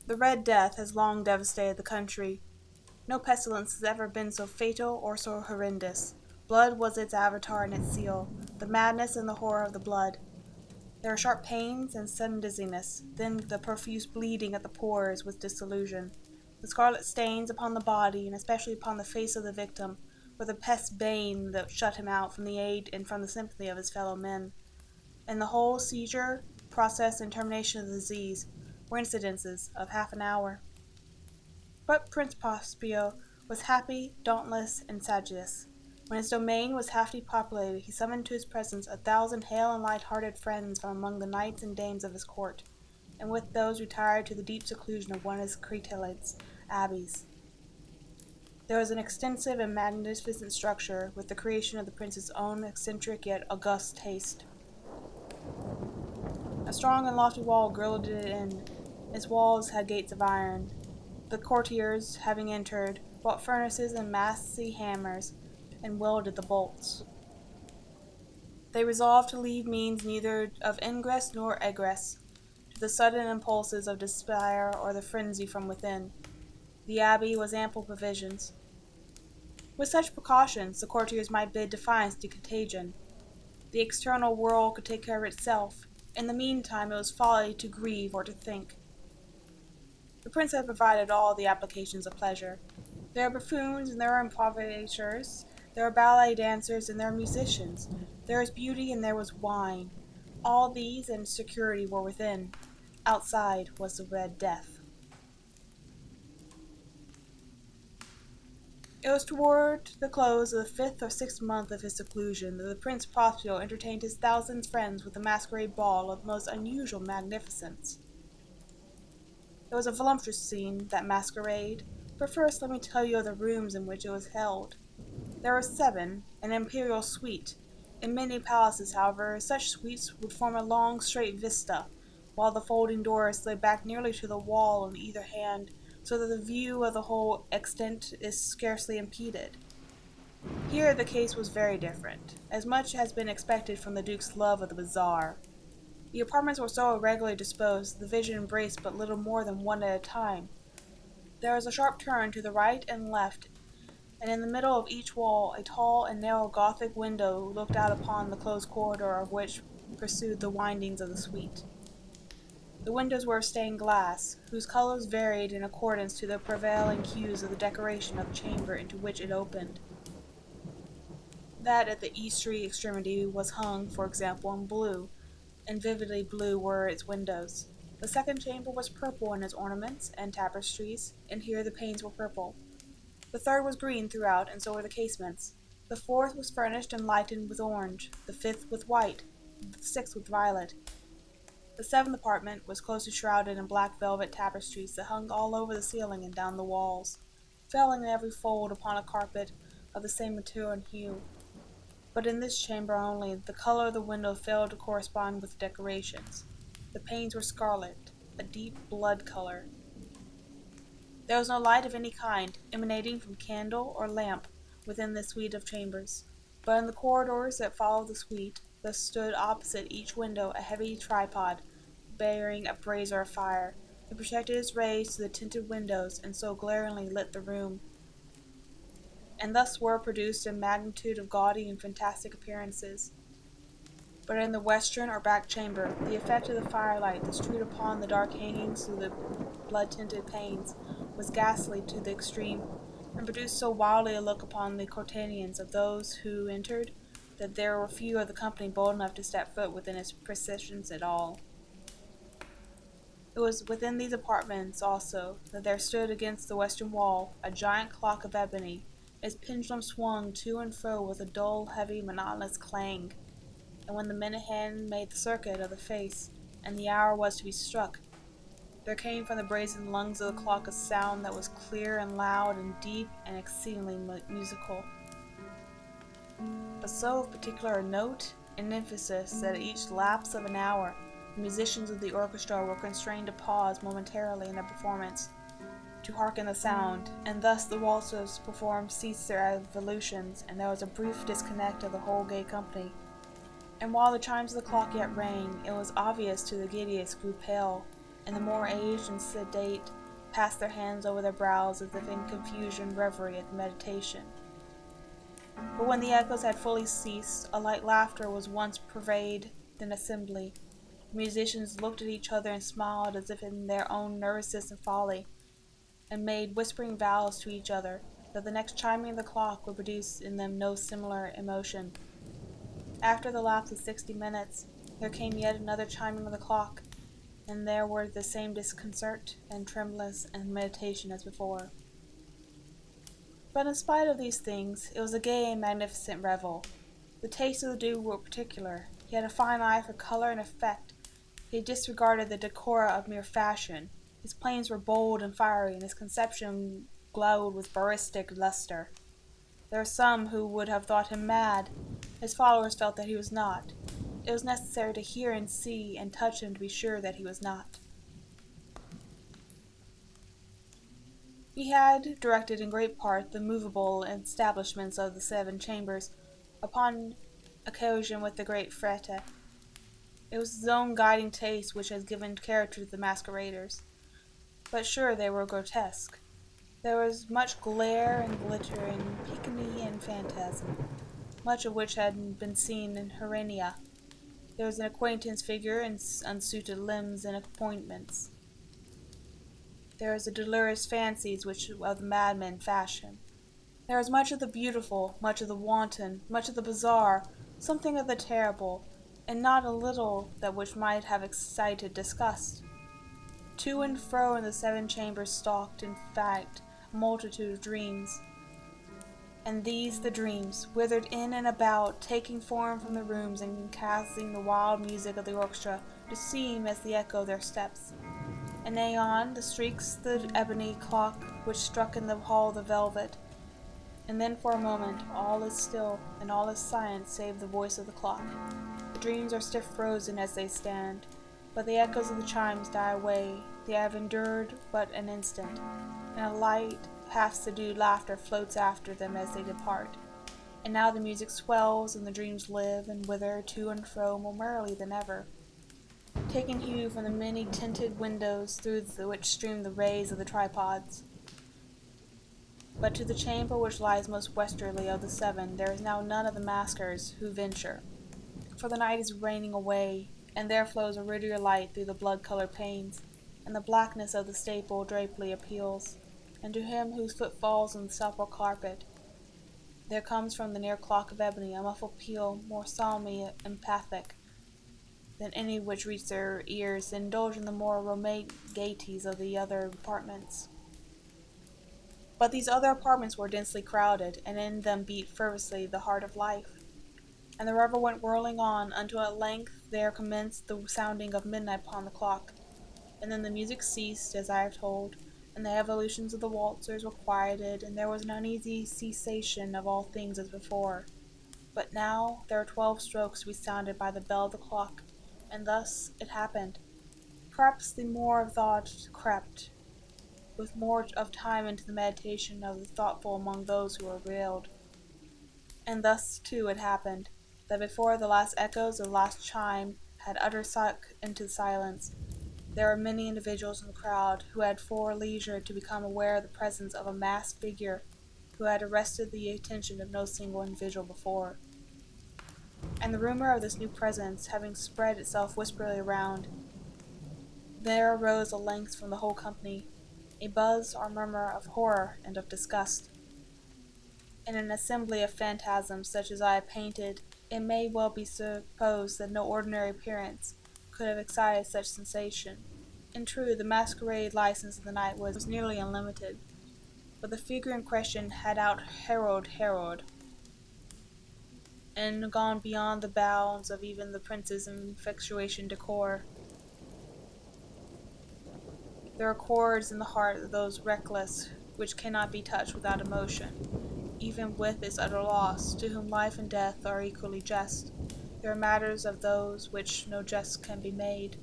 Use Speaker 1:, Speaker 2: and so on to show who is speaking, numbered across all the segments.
Speaker 1: The Red Death has long devastated the country. No pestilence has ever been so fatal or so horrendous. Blood was its avatar and its seal, the madness and the horror of the blood. There are sharp pains and sudden dizziness, then the profuse bleeding at the pores with disillusion. The scarlet stains upon the body, and especially upon the face of the victim, were the pest's bane that shut him out from the aid and from the sympathy of his fellow men. And the whole seizure, process, and termination of the disease were incidences of half an hour. But Prince Prospero was happy, dauntless, and sagacious. When his domain was half depopulated, he summoned to his presence 1,000 hale and light-hearted friends from among the knights and dames of his court, and with those retired to the deep seclusion of one of his cratelate's abbeys. There was an extensive and magnificent structure, with the creation of the prince's own eccentric yet august taste. A strong and lofty wall girdled it in. Its walls had gates of iron. The courtiers, having entered, brought furnaces and massy hammers, and welded the bolts. They resolved to leave means neither of ingress nor egress to the sudden impulses of despair or the frenzy from within. The abbey was ample provisions. With such precautions, the courtiers might bid defiance to contagion. The external world could take care of itself. In the meantime, it was folly to grieve or to think. The prince had provided all the applications of pleasure. There are buffoons and there are improvisators. There are ballet dancers and there are musicians. There is beauty and there was wine. All these and security were within. Outside was the Red Death. It was toward the close of the 5th or 6th month of his seclusion that the Prince Prospero entertained his 1,000 friends with a masquerade ball of the most unusual magnificence. It was a voluptuous scene, that masquerade, but first let me tell you of the rooms in which it was held. There were 7, an imperial suite. In many palaces, however, such suites would form a long, straight vista, while the folding doors lay back nearly to the wall on either hand, so that the view of the whole extent is scarcely impeded. Here the case was very different, as much has been expected from the Duke's love of the bizarre. The apartments were so irregularly disposed that the vision embraced but little more than one at a time. There was a sharp turn to the right and left, and in the middle of each wall a tall and narrow Gothic window looked out upon the closed corridor of which pursued the windings of the suite. The windows were of stained glass, whose colors varied in accordance to the prevailing hues of the decoration of the chamber into which it opened. That at the easterly extremity was hung, for example, in blue, and vividly blue were its windows. The second chamber was purple in its ornaments and tapestries, and here the panes were purple. The third was green throughout, and so were the casements. The fourth was furnished and lighted with orange, the fifth with white, the sixth with violet. The 7th apartment was closely shrouded in black velvet tapestries that hung all over the ceiling and down the walls, falling in every fold upon a carpet of the same material and hue. But in this chamber only, the color of the window failed to correspond with the decorations. The panes were scarlet, a deep blood color. There was no light of any kind emanating from candle or lamp within this suite of chambers, but in the corridors that followed the suite there stood opposite each window a heavy tripod bearing a brazier of fire. It projected its rays to the tinted windows and so glaringly lit the room, and thus were produced a magnitude of gaudy and fantastic appearances. But in the western or back chamber, the effect of the firelight that strewed upon the dark hangings through the blood-tinted panes was ghastly to the extreme, and produced so wildly a look upon the courtesians of those who entered, that there were few of the company bold enough to step foot within its precincts at all. It was within these apartments, also, that there stood against the western wall a giant clock of ebony. Its pendulum swung to and fro with a dull, heavy, monotonous clang, and when the minute hand made the circuit of the face, and the hour was to be struck, there came from the brazen lungs of the clock a sound that was clear and loud and deep and exceedingly musical, but so of particular a note and emphasis that at each lapse of an hour the musicians of the orchestra were constrained to pause momentarily in their performance, to hearken the sound, and thus the waltzers performed ceased their evolutions, and there was a brief disconnect of the whole gay company. And while the chimes of the clock yet rang, it was obvious to the giddiest grew pale, and the more aged and sedate passed their hands over their brows as if in confusion reverie at the meditation. But when the echoes had fully ceased, a light laughter was once pervaded the assembly. The musicians looked at each other and smiled as if in their own nervousness and folly, and made whispering vows to each other that the next chiming of the clock would produce in them no similar emotion. After the lapse of 60 minutes, there came yet another chiming of the clock, and there were the same disconcert and tremblance and meditation as before. But in spite of these things, it was a gay and magnificent revel. The tastes of the Duke were particular. He had a fine eye for color and effect. He disregarded the decora of mere fashion. His plans were bold and fiery, and his conception glowed with barristic luster. There were some who would have thought him mad. His followers felt that he was not. It was necessary to hear and see and touch him to be sure that he was not. He had directed in great part the movable establishments of the 7 chambers, upon occasion with the great Frate. It was his own guiding taste which had given character to the masqueraders. But sure they were grotesque. There was much glare and glitter and piccini and phantasm, much of which had been seen in Herenia. There was an acquaintance figure and unsuited limbs and appointments. There was the delirious fancies which of the madmen fashion. There was much of the beautiful, much of the wanton, much of the bizarre, something of the terrible, and not a little that which might have excited disgust. To and fro in the 7 chambers stalked, in fact, a multitude of dreams. And these the dreams, withered in and about, taking form from the rooms and casting the wild music of the orchestra to seem as the echo of their steps. And anon the streaks the ebony clock which struck in the hall the velvet, and then for a moment all is still and all is silent save the voice of the clock. The dreams are stiff frozen as they stand, but the echoes of the chimes die away. They have endured but an instant, and a light, half-subdued laughter floats after them as they depart. And now the music swells, and the dreams live and wither to and fro more merrily than ever, taking hue from the many tinted windows through which stream the rays of the tripods. But to the chamber which lies most westerly of the 7 there is now none of the maskers who venture, for the night is waning away, and there flows a ruddier light through the blood-colored panes, and the blackness of the staple drapery appeals, and to him whose foot falls on the supple carpet, there comes from the near clock of ebony a muffled peal more solemnly emphatic than any which reach their ears, and indulge in the more remote gaieties of the other apartments. But these other apartments were densely crowded, and in them beat fervently the heart of life. And the revel went whirling on, until at length there commenced the sounding of midnight upon the clock. And then the music ceased, as I have told, and the evolutions of the waltzers were quieted, and there was an uneasy cessation of all things as before. But now there are 12 strokes to be sounded by the bell of the clock, and thus it happened. Perhaps the more of thought crept, with more of time into the meditation of the thoughtful among those who were veiled. And thus, too, it happened, that before the last echoes of the last chime had utterly sunk into silence, there were many individuals in the crowd who had for leisure to become aware of the presence of a masked figure who had arrested the attention of no single individual before. And the rumor of this new presence having spread itself whisperly around, there arose at length from the whole company a buzz or murmur of horror and of disgust. In an assembly of phantasms such as I have painted, it may well be supposed that no ordinary appearance could have excited such sensation. In truth, the masquerade license of the night was nearly unlimited, but the figure in question had out-Herod, and gone beyond the bounds of even the prince's infatuation decor. There are chords in the heart of those reckless which cannot be touched without emotion, even with its utter loss, to whom life and death are equally just. There are matters of those which no jest can be made.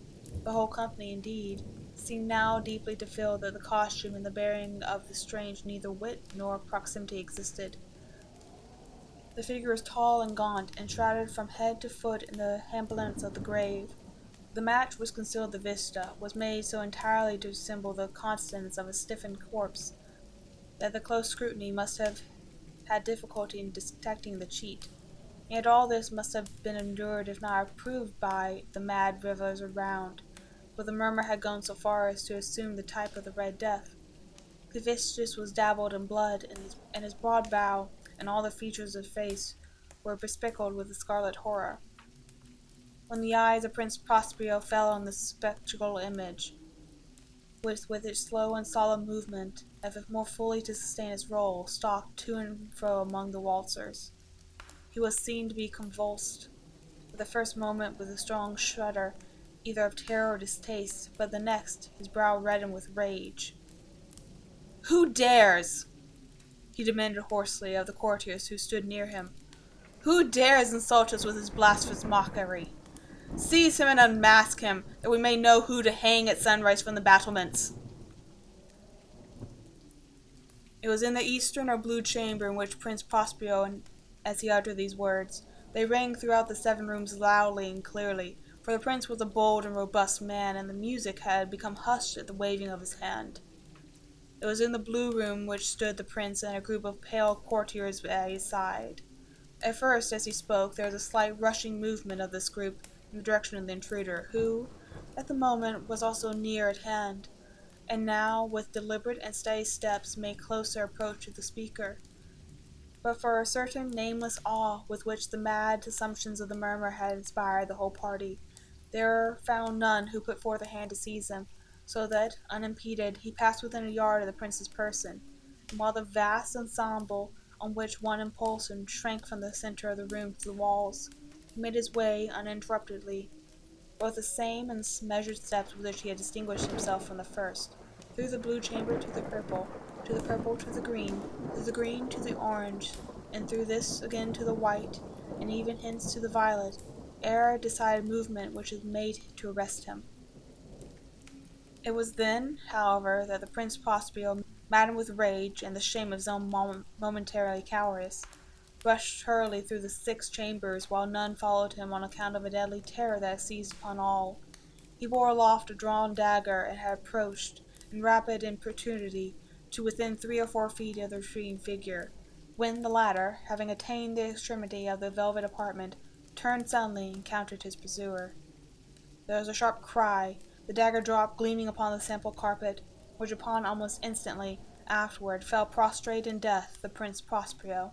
Speaker 1: The whole company, indeed, seemed now deeply to feel that the costume and the bearing of the strange neither wit nor proximity existed. The figure was tall and gaunt, and shrouded from head to foot in the habiliments of the grave. The match which concealed the vista was made so entirely to resemble the countenance of a stiffened corpse that the close scrutiny must have had difficulty in detecting the cheat. Yet all this must have been endured if not approved by the mad revellers around, for the murmur had gone so far as to assume the type of the Red Death. His visage was dabbled in blood, and his broad brow and all the features of his face were bespeckled with the scarlet horror. When the eyes of Prince Prospero fell on the spectral image, which with its slow and solemn movement, as if more fully to sustain its role, stalked to and fro among the waltzers, he was seen to be convulsed, for the first moment with a strong shudder, either of terror or distaste, but the next his brow reddened with rage. "Who dares?" he demanded hoarsely of the courtiers who stood near him. "Who dares insult us with his blasphemous mockery? Seize him and unmask him, that we may know who to hang at sunrise from the battlements." It was in the eastern or blue chamber in which Prince Prospero, as he uttered these words, they rang throughout the 7 rooms loudly and clearly, for the prince was a bold and robust man, and the music had become hushed at the waving of his hand. It was in the blue room which stood the prince and a group of pale courtiers at his side. At first, as he spoke, there was a slight rushing movement of this group in the direction of the intruder, who, at the moment, was also near at hand, and now, with deliberate and steady steps, made closer approach to the speaker. But for a certain nameless awe with which the mad assumptions of the murmur had inspired the whole party, there found none who put forth a hand to seize him, so that, unimpeded, he passed within a yard of the prince's person, and while the vast ensemble, on which one impulsion shrank from the center of the room to the walls, he made his way uninterruptedly, but with the same and measured steps with which he had distinguished himself from the first, through the blue chamber to the purple to the green, through the green to the orange, and through this again to the white, and even hence to the violet, ere a decided movement which was made to arrest him. It was then, however, that the Prince Prospero, maddened with rage and the shame of his own momentary cowardice, rushed hurriedly through the 6 chambers, while none followed him on account of a deadly terror that seized upon all. He bore aloft a drawn dagger, and had approached, in rapid importunity, to within 3 or 4 feet of the retreating figure, when the latter, having attained the extremity of the velvet apartment, turned suddenly and encountered his pursuer. There was a sharp cry, the dagger dropped gleaming upon the sample carpet, which upon almost instantly afterward fell prostrate in death the Prince Prospero.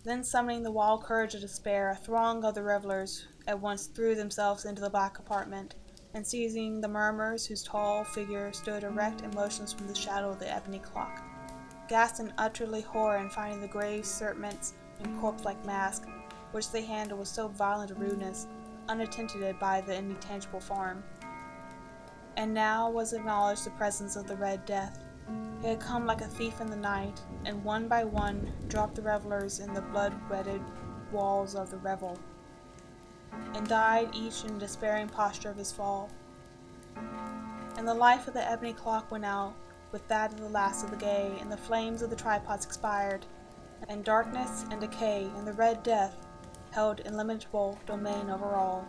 Speaker 1: Then summoning the wild courage of despair, a throng of the revellers at once threw themselves into the black apartment, and seizing the murmurers whose tall figure stood erect and motionless from the shadow of the ebony clock, gasped in utterly horror in finding the grave cerements and corpse-like mask, which they handled with so violent a rudeness, unattended by the intangible form. And now was acknowledged the presence of the Red Death. He had come like a thief in the night, and one by one dropped the revellers in the blood-wedded walls of the revel, and died each in a despairing posture of his fall. And the life of the ebony clock went out with that of the last of the gay, and the flames of the tripods expired, and darkness and decay and the Red Death held illimitable domain over all.